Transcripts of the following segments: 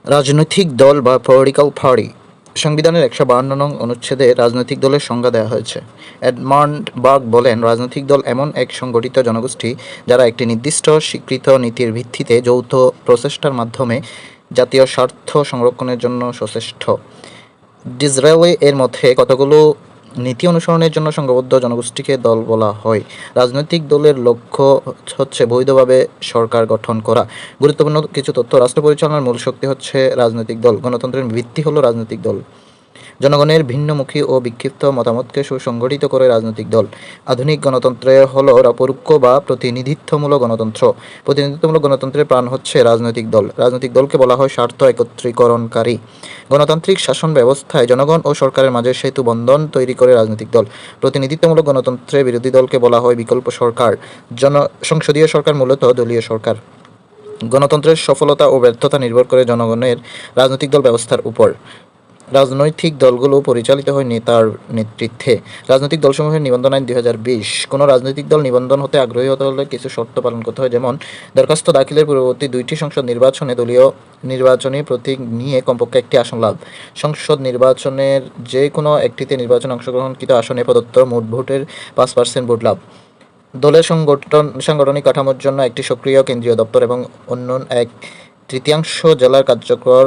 রাজনৈতিক দল বা পলিটিক্যাল পার্টি সংবিধানের ১৫২ নং অনুচ্ছেদে রাজনৈতিক দলের সংজ্ঞা দেওয়া হয়েছে। এডমান্ড বার্গ বলেন, রাজনৈতিক দল এমন এক সংগঠিত জনগোষ্ঠী যারা একটি নির্দিষ্ট স্বীকৃত নীতির ভিত্তিতে যৌথ প্রচেষ্টার মাধ্যমে জাতীয় স্বার্থ সংরক্ষণের জন্য সচেষ্ট। ডিসরায়েলি এর মধ্যে কতগুলো নীতি অনুসরণের জন্য সংঘবদ্ধ জনগোষ্ঠীকে দল বলা হয়। রাজনৈতিক দলের লক্ষ্য হচ্ছে বৈধভাবে সরকার গঠন করা। গুরুত্বপূর্ণ কিছু তথ্য: রাষ্ট্র পরিচালনার মূল শক্তি হচ্ছে রাজনৈতিক দল। গণতন্ত্রের ভিত্তি হলো রাজনৈতিক দল। জনগণের ভিন্নমুখী ও বিক্ষিপ্ত মতামতকে সুসংগঠিত করে রাজনৈতিক দল। আধুনিক গণতন্ত্রে হল পরোক্ষ বা প্রতিনিধিত্বমূলক গণতন্ত্র। প্রতিনিধিত্বমূলক গণতন্ত্রের প্রাণ হচ্ছে রাজনৈতিক দল। রাজনৈতিক দলকে বলা হয় স্বার্থ একত্রীকরণকারী। গণতান্ত্রিক শাসন ব্যবস্থায় জনগণ ও সরকারের মাঝে সেতু বন্ধন তৈরি করে রাজনৈতিক দল। প্রতিনিধিত্বমূলক গণতন্ত্রে বিরোধী দলকে বলা হয় বিকল্প সরকার। সংসদীয় সরকার মূলত দলীয় সরকার। গণতন্ত্রের সফলতা ও ব্যর্থতা নির্ভর করে জনগণের রাজনৈতিক দল ব্যবস্থার উপর। রাজনৈতিক দলগুলো পরিচালিত হয় নেতার নেতৃত্বে। রাজনৈতিক দলসমূহের নিবন্ধন আইন ২০২০। কোনো রাজনৈতিক দল নিবন্ধন হতে আগ্রহী হতে হলে কিছু শর্ত পালন করতে হয়, যেমন দরখাস্ত দাখিলের পূর্ববর্তী ২টি সংসদ নির্বাচনে দলীয় নির্বাচনী প্রতীক নিয়ে কমপক্ষে একটি আসন লাভ। সংসদ নির্বাচনের যে কোনো একটিতে নির্বাচনে অংশগ্রহণকৃত আসনে প্রদত্ত মোট ভোটের ৫% ভোট লাভ। দলের সাংগঠনিক কাঠামোর জন্য একটি সক্রিয় কেন্দ্রীয় দপ্তর এবং অন্য এক তৃতীয়াংশ জেলার কার্যকর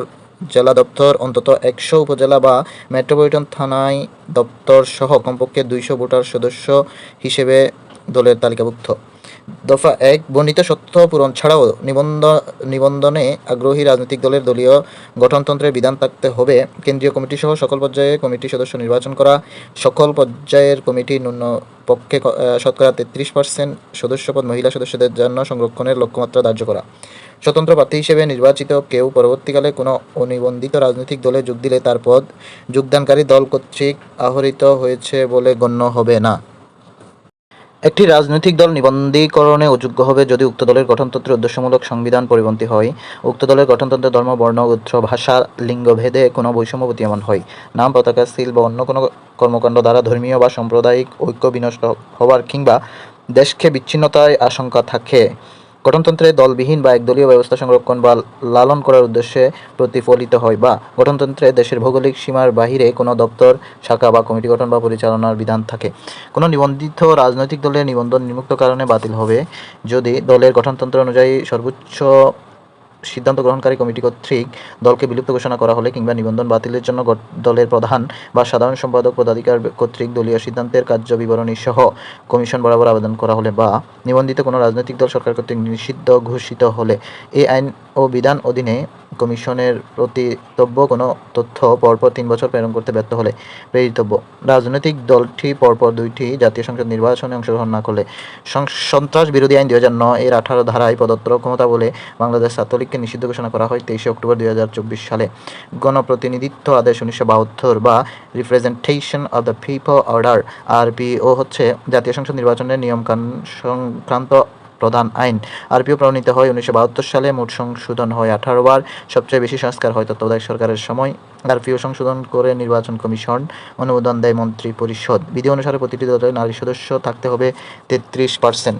জেলা দপ্তর, অন্তত ১০০ উপজেলা বা মেট্রোপলিটন থানায় দপ্তর সহ কমপক্ষে ২০০ ভোটার সদস্য হিসেবে দলের তালিকাভুক্ত। দফা ১, বর্ণিত শর্ত পূরণ ছাড়াও নিবন্ধনে আগ্রহী রাজনৈতিক দলের দলীয় গঠনতন্ত্রের বিধান থাকতে হবে। কেন্দ্রীয় কমিটি সহ সকল পর্যায়ে কমিটি সদস্য নির্বাচন করা। সকল পর্যায়ের কমিটি ন্যূনপক্ষে শতকরা ৩৩% সদস্যপদ মহিলা সদস্যদের জন্য সংরক্ষণের লক্ষ্যমাত্রা ধার্য করা। স্বতন্ত্র প্রার্থী হিসেবে নির্বাচিত কেউ পরবর্তীকালে কোনো অনিবন্ধিত রাজনৈতিক দলে যোগ দিলে তার পদ যোগদানকারী দল কর্তৃক আহরিত হয়েছে বলে গণ্য হবে না। একটি রাজনৈতিক দল নিবন্ধীকরণে অযোগ্য হবে যদি উক্ত দলের গঠনতন্ত্রের উদ্দেশ্যমূলক সংবিধান পরিপন্থী হয়, উক্ত দলের গঠনতন্ত্রে ধর্ম, বর্ণ, গোত্র, ভাষা, লিঙ্গ-ভেদে কোনো বৈষম্য বিদ্যমান হয়, নাম, পতাকা, সিল বা অন্য কোনো কর্মকাণ্ড দ্বারা ধর্মীয় বা সাম্প্রদায়িক ঐক্য বিনষ্ট হওয়ার কিংবা দেশকে বিচ্ছিন্নতার আশঙ্কা থাকে, গঠনতন্ত্রে দলবিহীন বা একদলীয় ব্যবস্থা সংরক্ষণ বা লালন করার উদ্দেশ্যে প্রতিফলিত হয়, বা গঠনতন্ত্রে দেশের ভৌগোলিক সীমার বাহিরে কোনো দপ্তর, শাখা বা কমিটি গঠন বা পরিচালনার বিধান থাকে। কোনো নিবন্ধিত রাজনৈতিক দলের নিবন্ধন নিম্নোক্ত কারণে বাতিল হবে: যদি দলের গঠনতন্ত্র অনুযায়ী সর্বোচ্চ সিদ্ধান্ত গ্রহণকারী কমিটি কর্তৃক দলকে বিলুপ্ত ঘোষণা করা হলে, কিংবা নিবন্ধন বাতিলের জন্য দলের প্রধান বা সাধারণ সম্পাদক পদাধিকার কর্তৃক দলীয় সিদ্ধান্তের কার্য বিবরণী সহ কমিশন বরাবর আবেদন করা হলে, বা নিবন্ধিত কোনো রাজনৈতিক দল সরকার কর্তৃক নিষিদ্ধ ঘোষিত হলে, এই আইন ও বিধান অধীনে কমিশনের প্রতিতব্য কোনো তথ্য পরপর ৩ বছর প্রেরণ করতে ব্যর্থ হলে প্রেরিতব্য। রাজনৈতিক দলটি পরপর ২টি জাতীয় সংসদ নির্বাচনে অংশগ্রহণ না করলে। সন্ত্রাস বিরোধী আইন ২০০৯ এর ১৮ ধারায় প্রদত্ত ক্ষমতা বলে বাংলাদেশ ছাত্রলীগকে নিষিদ্ধ ঘোষণা করা হয় ২৩ অক্টোবর ২০২৪ সালে। গণপ্রতিনিধিত্ব আদেশ ১৯৭২ বা representation of the people order RPO হচ্ছে জাতীয় সংসদ নির্বাচনের নিয়মকানুন সংক্রান্ত প্রধান আইন। আরপিও প্রণীত হয় ১৯৭২ সালে, মোট সংশোধন হয় ১৮ বার। সবচেয়ে বেশি সংস্কার হয় তত্ত্বাবধায়ক সরকারের সময়। আরপিও সংশোধন করে নির্বাচন কমিশন, অনুমোদন দেয় মন্ত্রী পরিষদ। বিধি অনুসারে প্রতিটি দলে নারী সদস্য থাকতে হবে ৩৩%।